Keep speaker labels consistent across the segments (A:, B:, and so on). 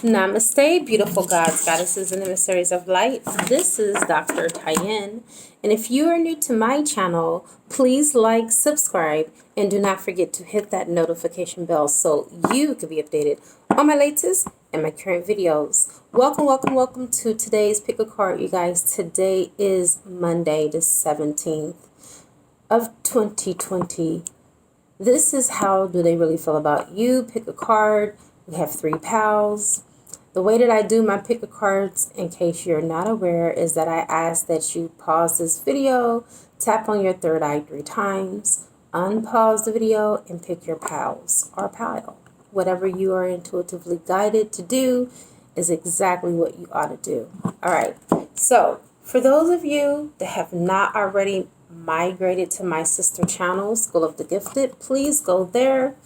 A: Namaste, beautiful gods, goddesses, and emissaries of light. This is Dr. Tyen. And if you are new to my channel, please like, subscribe, and do not forget to hit that notification bell so you can be updated on my latest and my current videos. Welcome, welcome, welcome to today's pick a card, you guys. Today is Monday, the 17th of 2020. This is how do they really feel about you. Pick a card. We have 3 pals. The way that I do my pick a cards, in case you're not aware, is that I ask that you pause this video, tap on your third eye 3 times, unpause the video, and pick your pals or pile. Whatever you are intuitively guided to do is exactly what you ought to do. All right. So for those of you that have not already migrated to my sister channel, School of the Gifted, please go there.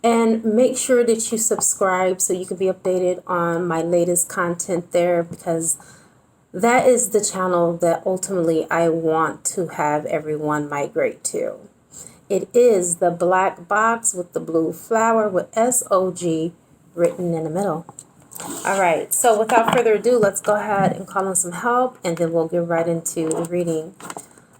A: And make sure that you subscribe so you can be updated on my latest content there, because that is the channel that ultimately I want to have everyone migrate to. It is the black box with the blue flower with SOG written in the middle. All right, so without further ado, let's go ahead and call in some help, and then we'll get right into the reading.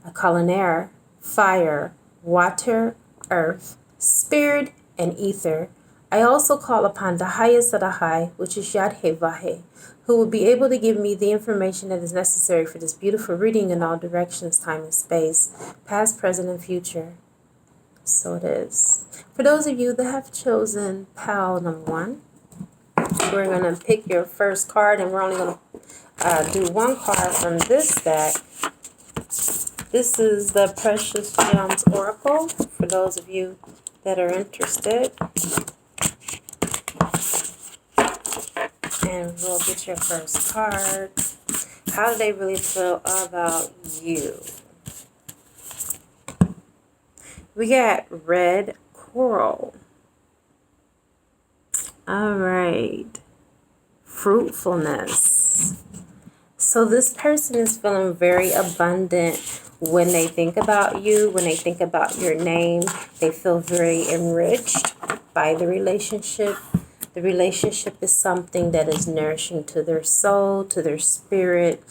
A: I call in air, fire, water, earth, spirit, and ether. I also call upon the highest of the high, which is Yad-He-Vahe, who will be able to give me the information that is necessary for this beautiful reading in all directions, time and space, past, present, and future. So it is. For those of you that have chosen pal number 1, we're going to pick your first card, and we're only going to do 1 card from this deck. This is the Precious Gems Oracle, for those of you that are interested. And we'll get your first card. How do they really feel about you? We got red coral. All right. Fruitfulness. So this person is feeling very abundant when they think about you, when they think about your name. They feel very enriched by the relationship. The relationship is something that is nourishing to their soul, to their spirit.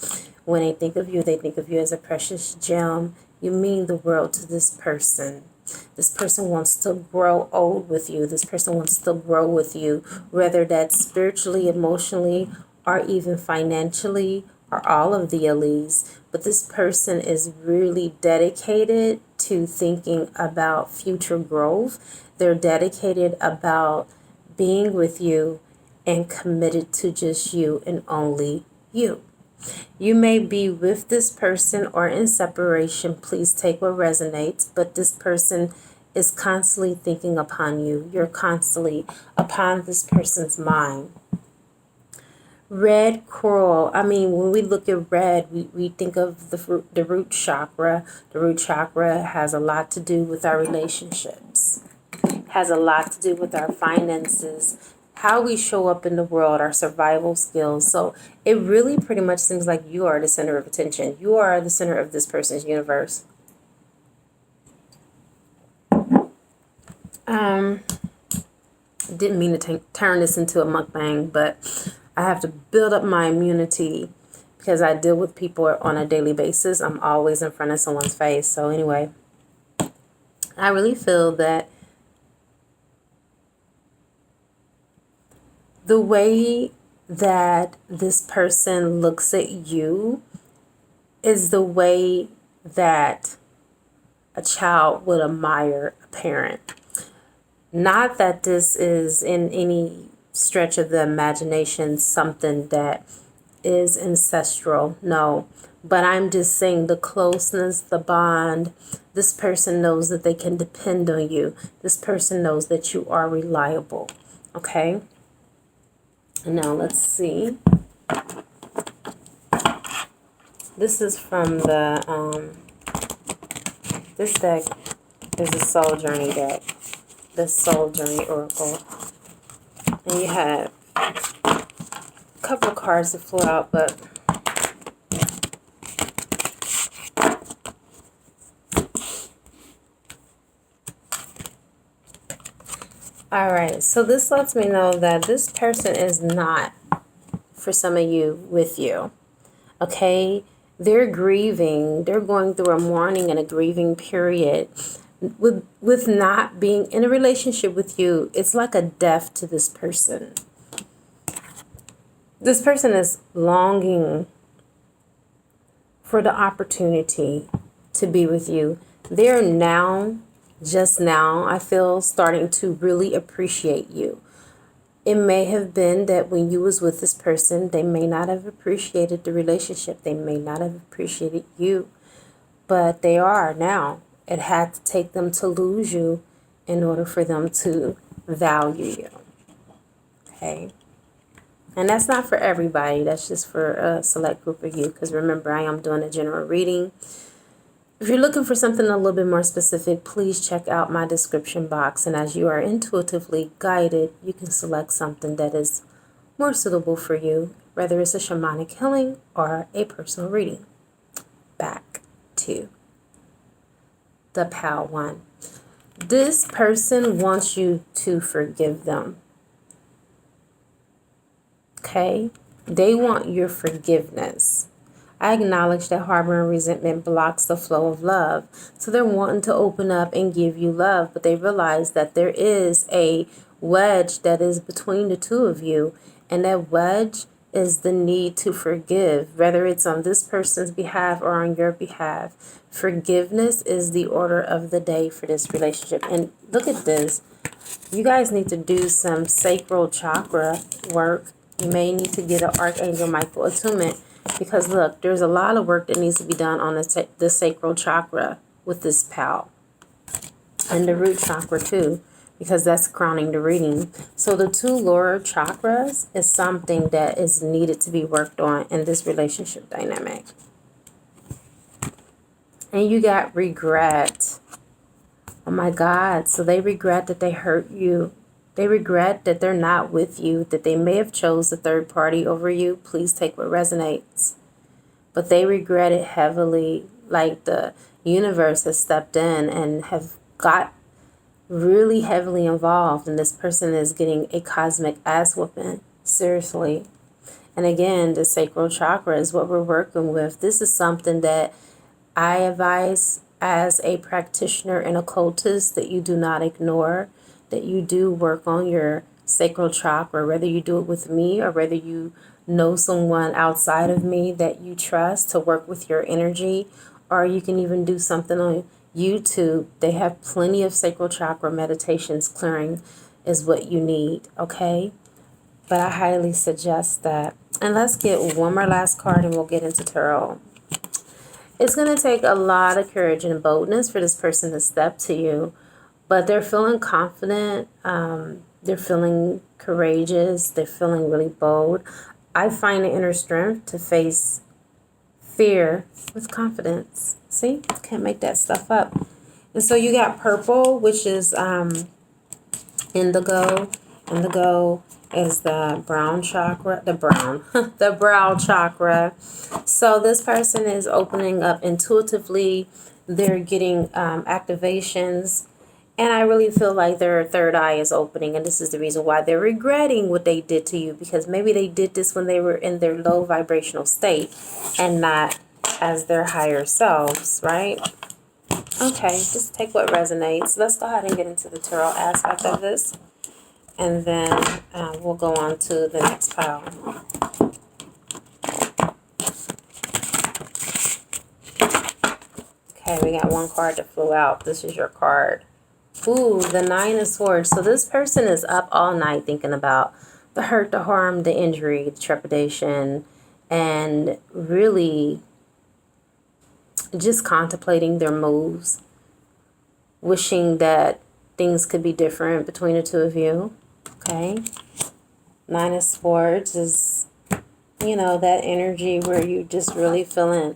A: When they think of you as a precious gem. You mean the world to this person. This person wants to grow old with you. This person wants to grow with you, whether that's spiritually, emotionally, or even financially, or all of the alleys. But this person is really dedicated to thinking about future growth. They're dedicated about being with you and committed to just you and only you. You may be with this person or in separation. Please take what resonates, but this person is constantly thinking upon you. You're constantly upon this person's mind. Red coral. I mean, when we look at red, we think of the root chakra. The root chakra has a lot to do with our relationships, has a lot to do with our finances, how we show up in the world, our survival skills. So it really pretty much seems like you are the center of attention. You are the center of this person's universe. Didn't mean to turn this into a mukbang, but I have to build up my immunity because I deal with people on a daily basis. I'm always in front of someone's face. So anyway, I really feel that the way that this person looks at you is the way that a child would admire a parent. Not that this is in any stretch of the imagination something that is ancestral, no. But I'm just saying the closeness, the bond. This person knows that they can depend on you. This person knows that you are reliable, okay? Now let's see. This is from the, this deck is a Soul Journey deck. The Soul Journey Oracle. And you have a couple of cards that flew out, but All right, so this lets me know that this person is not, for some of you, with you. Okay, they're grieving. They're going through a mourning and a grieving period. With not being in a relationship with you, it's like a death to this person. This person is longing for the opportunity to be with you. They're now, just now, I feel, starting to really appreciate you. It may have been that when you was with this person, they may not have appreciated the relationship. They may not have appreciated you, but they are now. It had to take them to lose you in order for them to value you. Okay. And that's not for everybody. That's just for a select group of you. Because remember, I am doing a general reading. If you're looking for something a little bit more specific, please check out my description box. And as you are intuitively guided, you can select something that is more suitable for you, whether it's a shamanic healing or a personal reading. Back to the pile one. This person wants you to forgive them. Okay? They want your forgiveness. I acknowledge that harboring resentment blocks the flow of love. So they're wanting to open up and give you love, but they realize that there is a wedge that is between the two of you. And that wedge is the need to forgive, whether it's on this person's behalf or on your behalf. Forgiveness is the order of the day for this relationship. And look at this. You guys need to do some sacral chakra work. You may need to get an Archangel Michael attunement. Because look, there's a lot of work that needs to be done on the sacral chakra with this pal. And the root chakra too, because that's crowning the reading. So the two lower chakras is something that is needed to be worked on in this relationship dynamic. And you got regret. Oh my God. So they regret that they hurt you. They regret that they're not with you, that they may have chose the third party over you. Please take what resonates. But they regret it heavily, like the universe has stepped in and have got really heavily involved. And this person is getting a cosmic ass whooping. Seriously. And again, the sacral chakra is what we're working with. This is something that I advise as a practitioner and occultist that you do not ignore. That you do work on your sacral chakra, whether you do it with me or whether you know someone outside of me that you trust to work with your energy, or you can even do something on YouTube. They have plenty of sacral chakra meditations. Clearing is what you need, okay? But I highly suggest that. And let's get one more last card and we'll get into tarot. It's going to take a lot of courage and boldness for this person to step to you. But they're feeling confident, they're feeling courageous, they're feeling really bold. I find the inner strength to face fear with confidence. See, can't make that stuff up. And so you got purple, which is indigo. Indigo is the brown chakra, the brow chakra. So this person is opening up intuitively. They're getting activations. And I really feel like their third eye is opening. And this is the reason why they're regretting what they did to you. Because maybe they did this when they were in their low vibrational state and not as their higher selves, right? Okay, just take what resonates. Let's go ahead and get into the tarot aspect of this. And then we'll go on to the next pile. Okay, we got one card that flew out. This is your card. Ooh, the Nine of Swords. So this person is up all night thinking about the hurt, the harm, the injury, the trepidation, and really just contemplating their moves, wishing that things could be different between the two of you. Okay. Nine of Swords is, you know, that energy where you just really feeling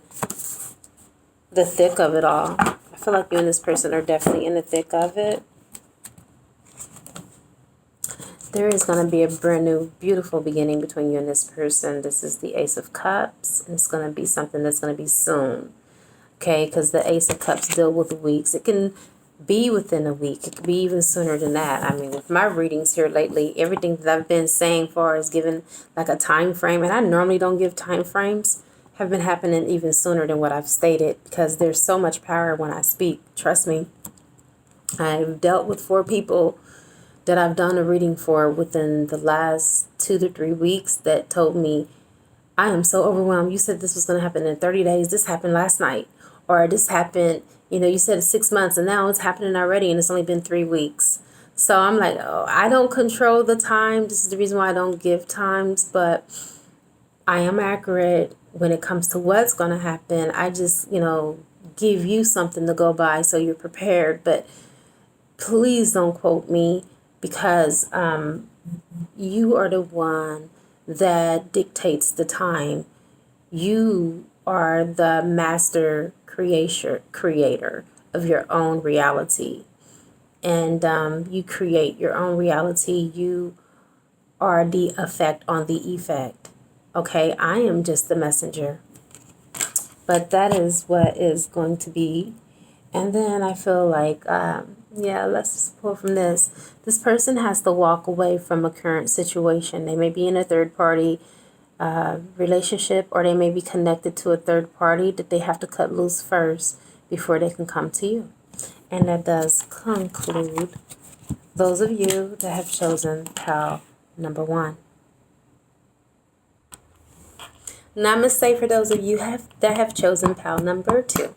A: the thick of it all. I feel like you and this person are definitely in the thick of it. There is going to be a brand new, beautiful beginning between you and this person. This is the Ace of Cups, and it's going to be something that's going to be soon. Okay, because the Ace of Cups deal with weeks. It can be within a week. It could be even sooner than that. I mean, with my readings here lately, everything that I've been saying far as given like a time frame, and I normally don't give time frames, have been happening even sooner than what I've stated because there's so much power when I speak. Trust me. I've dealt with 4 people that I've done a reading for within the last 2 to 3 weeks that told me, I am so overwhelmed. You said this was going to happen in 30 days. This happened last night. Or this happened, you said 6 months and now it's happening already and it's only been 3 weeks. So I'm like, oh, I don't control the time. This is the reason why I don't give times, but I am accurate when it comes to what's going to happen. I just, give you something to go by so you're prepared. But please don't quote me because you are the one that dictates the time. You are the master creator of your own reality. And you create your own reality. You are the effect on the effect. Okay, I am just the messenger. But that is what is going to be. And then I feel like, let's just pull from this. This person has to walk away from a current situation. They may be in a third party relationship, or they may be connected to a third party that they have to cut loose first before they can come to you. And that does conclude those of you that have chosen pile number 1. Namaste for those of you that have chosen pile number 2.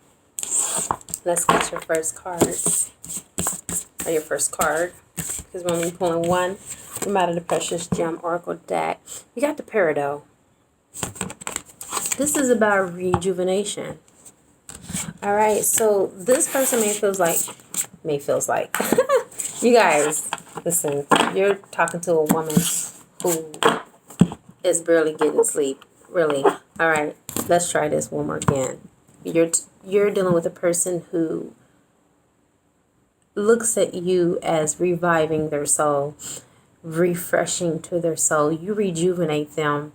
A: Let's get your first cards. Or your first card. Because when we're pulling 1 from out of the Precious Gem Oracle deck, we got the Peridot. This is about rejuvenation. All right, so this person may feels like, you guys, listen, you're talking to a woman who is barely getting sleep, really. All right, let's try this one more again. You're dealing with a person who looks at you as reviving their soul, refreshing to their soul. You rejuvenate them.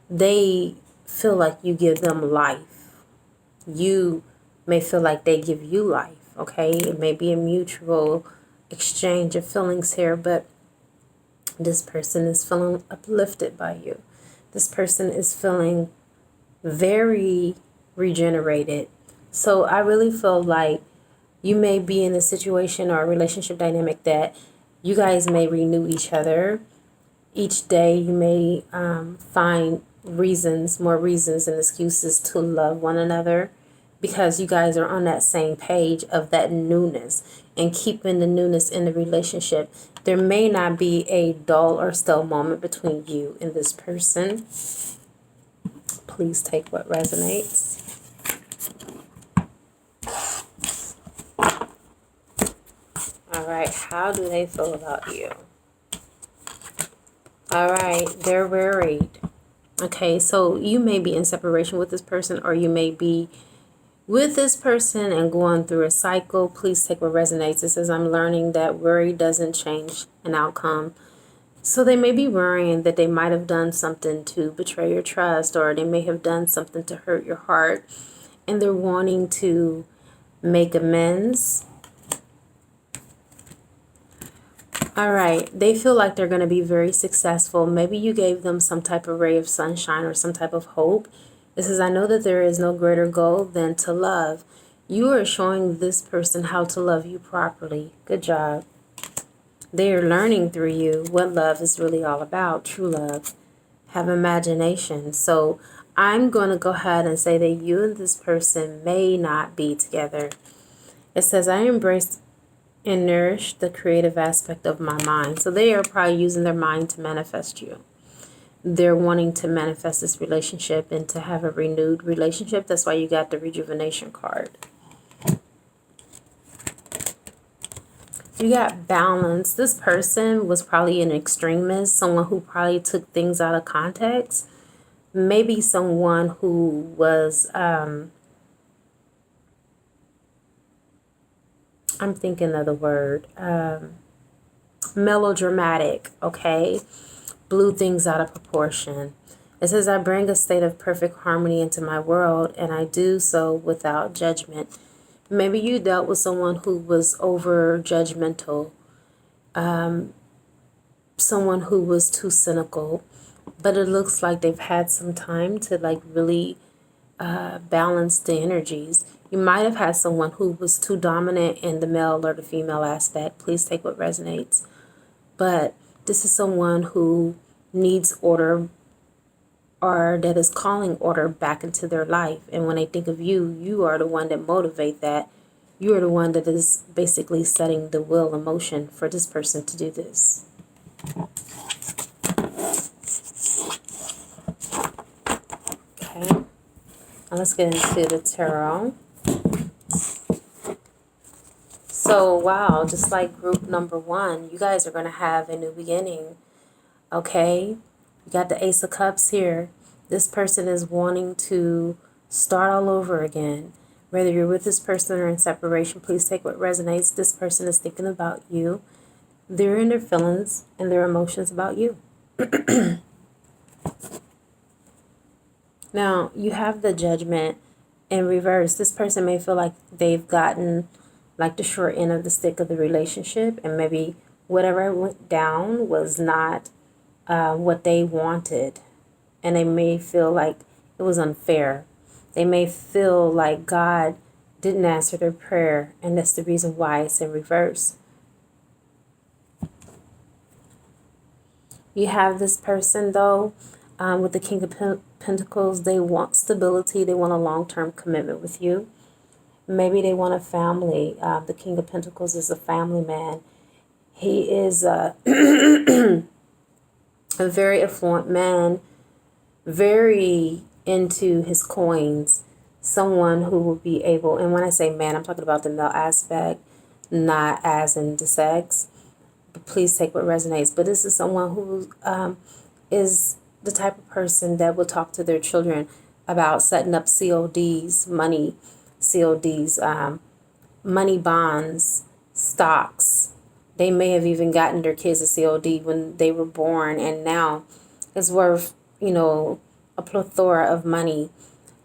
A: They feel like you give them life. You may feel like they give you life, okay? It may be a mutual exchange of feelings here, but this person is feeling uplifted by you. This person is feeling very regenerated. So I really feel like you may be in a situation or a relationship dynamic that you guys may renew each other. Each day you may find more reasons and excuses to love one another because you guys are on that same page of that newness and keeping the newness in the relationship. There may not be a dull or still moment between you and this person. Please take what resonates. All right, how do they feel about you? All right, they're worried. Okay, so you may be in separation with this person, or you may be with this person and going through a cycle. Please take what resonates. It says, I'm learning that worry doesn't change an outcome. So they may be worrying that they might have done something to betray your trust, or they may have done something to hurt your heart, and they're wanting to make amends. All right, they feel like they're going to be very successful. Maybe you gave them some type of ray of sunshine or some type of hope. It says, I know that there is no greater goal than to love. You are showing this person how to love you properly. Good job. They are learning through you what love is really all about, true love. Have imagination. So I'm going to go ahead and say that you and this person may not be together. It says, I embrace and nourish the creative aspect of my mind. So they are probably using their mind to manifest you. They're wanting to manifest this relationship and to have a renewed relationship. That's why you got the rejuvenation card. You got balance. This person was probably an extremist, someone who probably took things out of context. Maybe someone who was I'm thinking of the word, melodramatic, okay? Blew things out of proportion. It says, I bring a state of perfect harmony into my world, and I do so without judgment. Maybe you dealt with someone who was over judgmental, someone who was too cynical, but it looks like they've had some time to like really balance the energies. You might have had someone who was too dominant in the male or the female aspect. Please take what resonates. But this is someone who needs order, or that is calling order back into their life. And when they think of you, you are the one that motivate that. You are the one that is basically setting the will in motion for this person to do this. Okay. Now let's get into the tarot. So, wow, just like group number 1, you guys are going to have a new beginning. Okay? You got the Ace of Cups here. This person is wanting to start all over again. Whether you're with this person or in separation, please take what resonates. This person is thinking about you. They're in their feelings and their emotions about you. Now, you have the Judgment in reverse. This person may feel like they've gotten like the short end of the stick of the relationship, and maybe whatever went down was not what they wanted, and they may feel like it was unfair. They may feel like God didn't answer their prayer, and that's the reason why it's in reverse. You have this person, though, with the King of Pentacles. They want stability. They want a long-term commitment with you. Maybe they want a family. The King of Pentacles is a family man. He is a very affluent man, very into his coins. Someone who will be able, and when I say man, I'm talking about the male aspect, not as in the sex. But please take what resonates. But this is someone who is the type of person that will talk to their children about setting up CODs, money CODs, money bonds, stocks. They may have even gotten their kids a COD when they were born, and now it's worth, a plethora of money.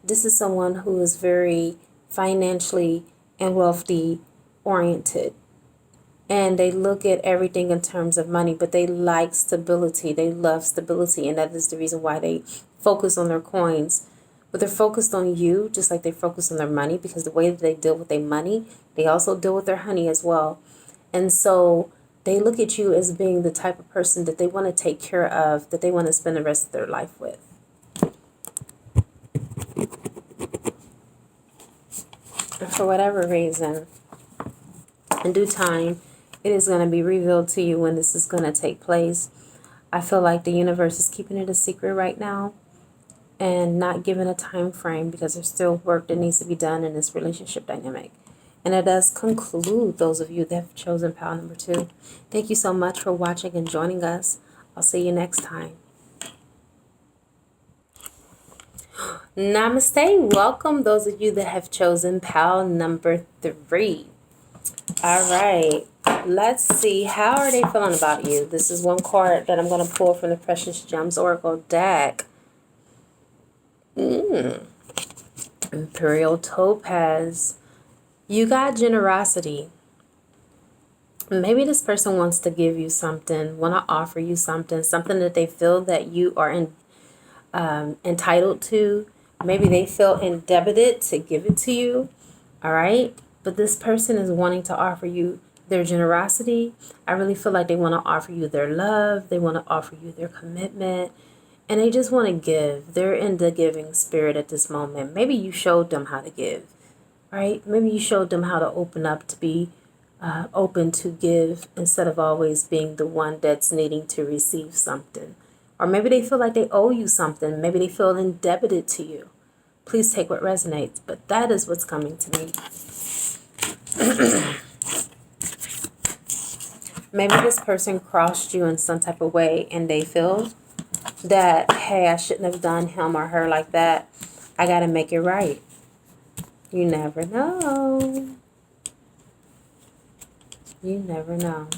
A: This is someone who is very financially and wealthy oriented. And they look at everything in terms of money, but they like stability. They love stability, and that is the reason why they focus on their coins. But they're focused on you just like they focus on their money, because the way that they deal with their money, they also deal with their honey as well. And so they look at you as being the type of person that they want to take care of, that they want to spend the rest of their life with. And for whatever reason, in due time, it is going to be revealed to you when this is going to take place. I feel like the universe is keeping it a secret right now and not giving a time frame, because there's still work that needs to be done in this relationship dynamic. And it does conclude those of you that have chosen pile number 2. Thank you so much for watching and joining us. I'll see you next time. Namaste. Welcome those of you that have chosen pile number 3. All right. Let's see. How are they feeling about you? This is one card that I'm going to pull from the Precious Gems Oracle deck. Imperial Topaz. You got generosity. Maybe this person wants to give you something, want to offer you something that they feel that you are entitled to. Maybe they feel indebted to give it to you. All right. But this person is wanting to offer you their generosity. I really feel like they want to offer you their love. They want to offer you their commitment. And they just want to give. They're in the giving spirit at this moment. Maybe you showed them how to give, right? Maybe you showed them how to open up, to be open to give, instead of always being the one that's needing to receive something. Or maybe they feel like they owe you something. Maybe they feel indebted to you. Please take what resonates. But that is what's coming to me. Maybe this person crossed you in some type of way, and they feel that, hey, I shouldn't have done him or her like that. I got to make it right. You never know. You never know.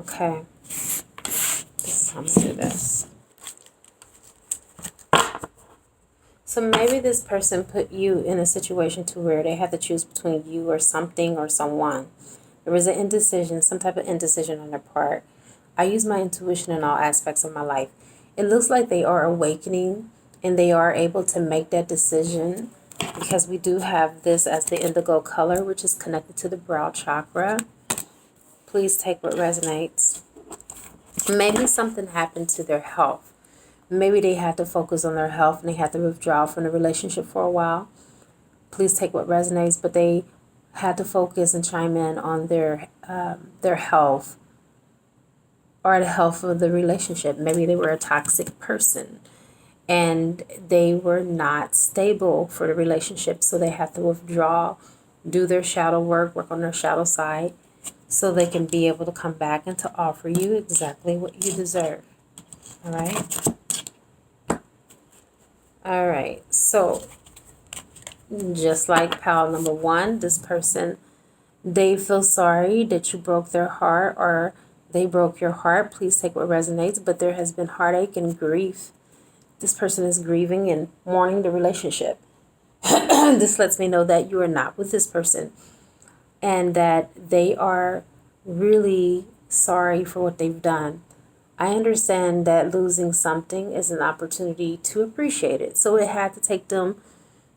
A: Okay. This is how I'm going to do this. So maybe this person put you in a situation to where they had to choose between you or something or someone. There was an indecision, some type of indecision on their part. I use my intuition in all aspects of my life. It looks like they are awakening and they are able to make that decision because we do have this as the indigo color, which is connected to the brow chakra. Please take what resonates. Maybe something happened to their health. Maybe they had to focus on their health and they had to withdraw from the relationship for a while. Please take what resonates, but they had to focus and chime in on their health or the health of the relationship. Maybe they were a toxic person and they were not stable for the relationship, so they had to withdraw, do their shadow work on their shadow side, so they can be able to come back and to offer you exactly what you deserve. All right? All right, so just like pile number one, this person, they feel sorry that you broke their heart or they broke your heart. Please take what resonates, but there has been heartache and grief. This person is grieving and mourning the relationship. This lets me know that you are not with this person and that they are really sorry for what they've done. I understand that losing something is an opportunity to appreciate it. So it had to take them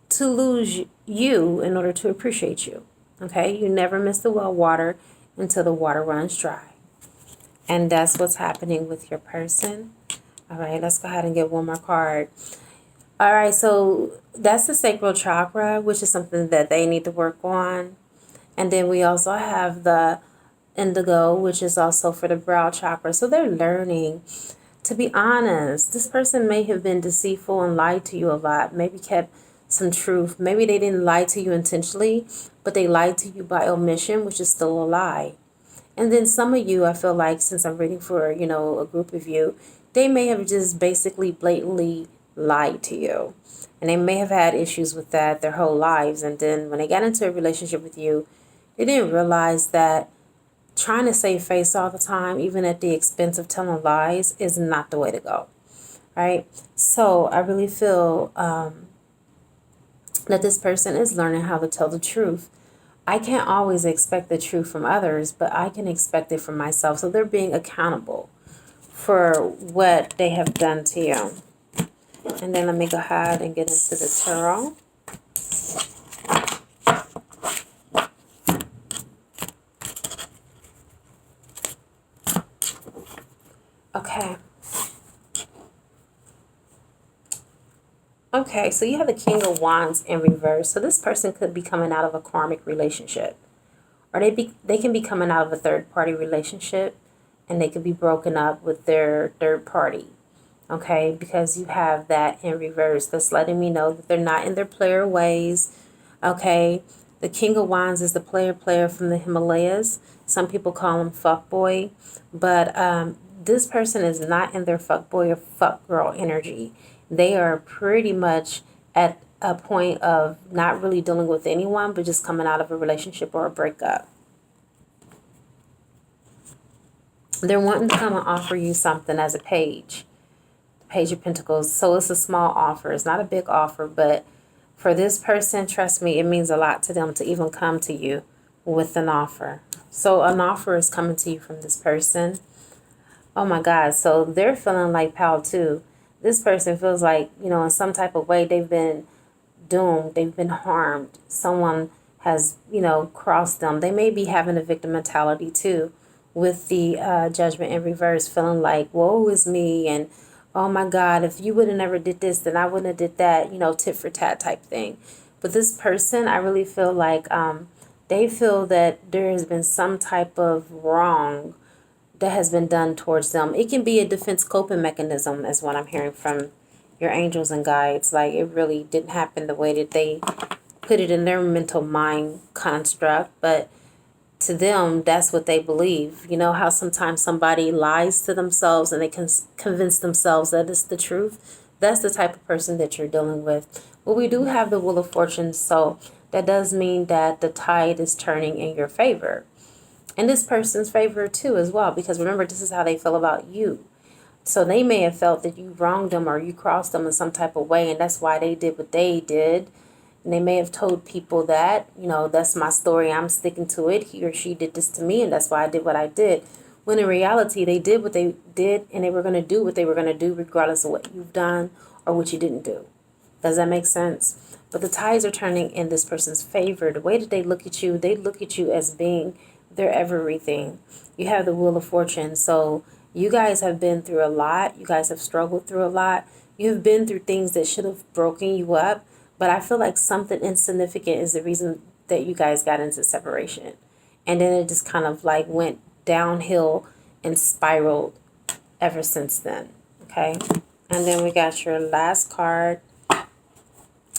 A: to lose you in order to appreciate you. Okay? You never miss the well water until the water runs dry. And that's what's happening with your person. All right, let's go ahead and get one more card. All right, so that's the sacral chakra, which is something that they need to work on. And then we also have the indigo, which is also for the brow chakra. So they're learning. To be honest, this person may have been deceitful and lied to you a lot, maybe kept some truth. Maybe they didn't lie to you intentionally, but they lied to you by omission, which is still a lie. And then some of you, I feel like, since I'm reading for, a group of you, they may have just basically blatantly lied to you. And they may have had issues with that their whole lives. And then when they got into a relationship with you, they didn't realize that trying to save face all the time, even at the expense of telling lies, is not the way to go. Right? So I really feel that this person is learning how to tell the truth. I can't always expect the truth from others, but I can expect it from myself. So they're being accountable for what they have done to you. And then let me go ahead and get into the tarot. Okay. Okay, so you have the King of Wands in reverse. So this person could be coming out of a karmic relationship. Or they can be coming out of a third-party relationship. And they could be broken up with their third party. Okay, because you have that in reverse. That's letting me know that they're not in their player ways. Okay, the King of Wands is the player from the Himalayas. Some people call him fuckboy. But this person is not in their fuckboy or fuckgirl energy. They are pretty much at a point of not really dealing with anyone, but just coming out of a relationship or a breakup. They're wanting to come and offer you something as a page. Page of Pentacles. So it's a small offer. It's not a big offer, but for this person, trust me, it means a lot to them to even come to you with an offer. So an offer is coming to you from this person. Oh my God. So they're feeling like pal too. This person feels like, in some type of way they've been doomed. They've been harmed. Someone has, crossed them. They may be having a victim mentality too, with the Judgment in reverse, feeling like, woe is me, and oh my God, if you would have never did this, then I wouldn't have did that, tit for tat type thing. But this person, I really feel like they feel that there has been some type of wrong that has been done towards them. It can be a defense coping mechanism, is what I'm hearing from your angels and guides. Like, it really didn't happen the way that they put it in their mental mind construct, but to them, that's what they believe. You know how sometimes somebody lies to themselves and they can convince themselves that it's the truth? That's the type of person that you're dealing with. Well, we do have the Wheel of Fortune, so that does mean that the tide is turning in your favor. And this person's favor too as well, because remember, this is how they feel about you. So they may have felt that you wronged them or you crossed them in some type of way, and that's why they did what they did. And they may have told people that, that's my story, I'm sticking to it. He or she did this to me, and that's why I did what I did. When in reality, they did what they did, and they were going to do what they were going to do, regardless of what you've done or what you didn't do. Does that make sense? But the tides are turning in this person's favor. The way that they look at you, they look at you as being their everything. You have the Wheel of Fortune. So you guys have been through a lot. You guys have struggled through a lot. You've been through things that should have broken you up. But I feel like something insignificant is the reason that you guys got into separation. And then it just kind of like went downhill and spiraled ever since then. Okay. And then we got your last card.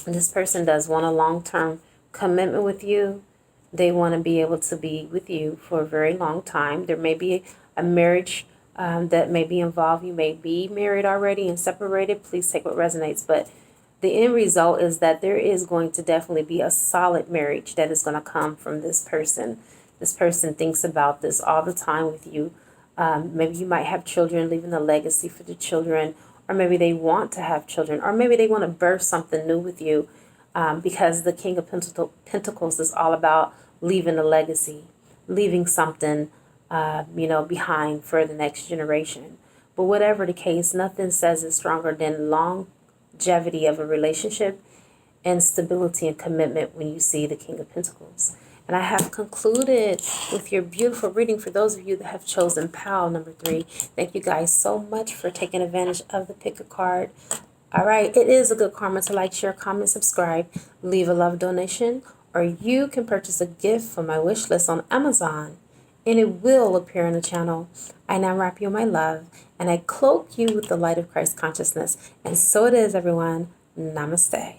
A: This person does want a long-term commitment with you. They want to be able to be with you for a very long time. There may be a marriage that may be involved. You may be married already and separated. Please take what resonates. But the end result is that there is going to definitely be a solid marriage that is going to come from this person. This person thinks about this all the time with you. Maybe you might have children, leaving a legacy for the children, or maybe they want to have children, or maybe they want to birth something new with you, because the King of Pentacles is all about leaving a legacy, leaving something, behind for the next generation. But whatever the case, nothing says it stronger than longevity of a relationship and stability and commitment when you see the King of Pentacles. And I have concluded with your beautiful reading for those of you that have chosen pile number 3. Thank you guys so much for taking advantage of the pick a card. All right, it is a good karma to like, share, comment, subscribe, leave a love donation, or you can purchase a gift from my wish list on Amazon, and it will appear on the channel. I now wrap you in my love, and I cloak you with the light of Christ consciousness. And so it is, everyone. Namaste.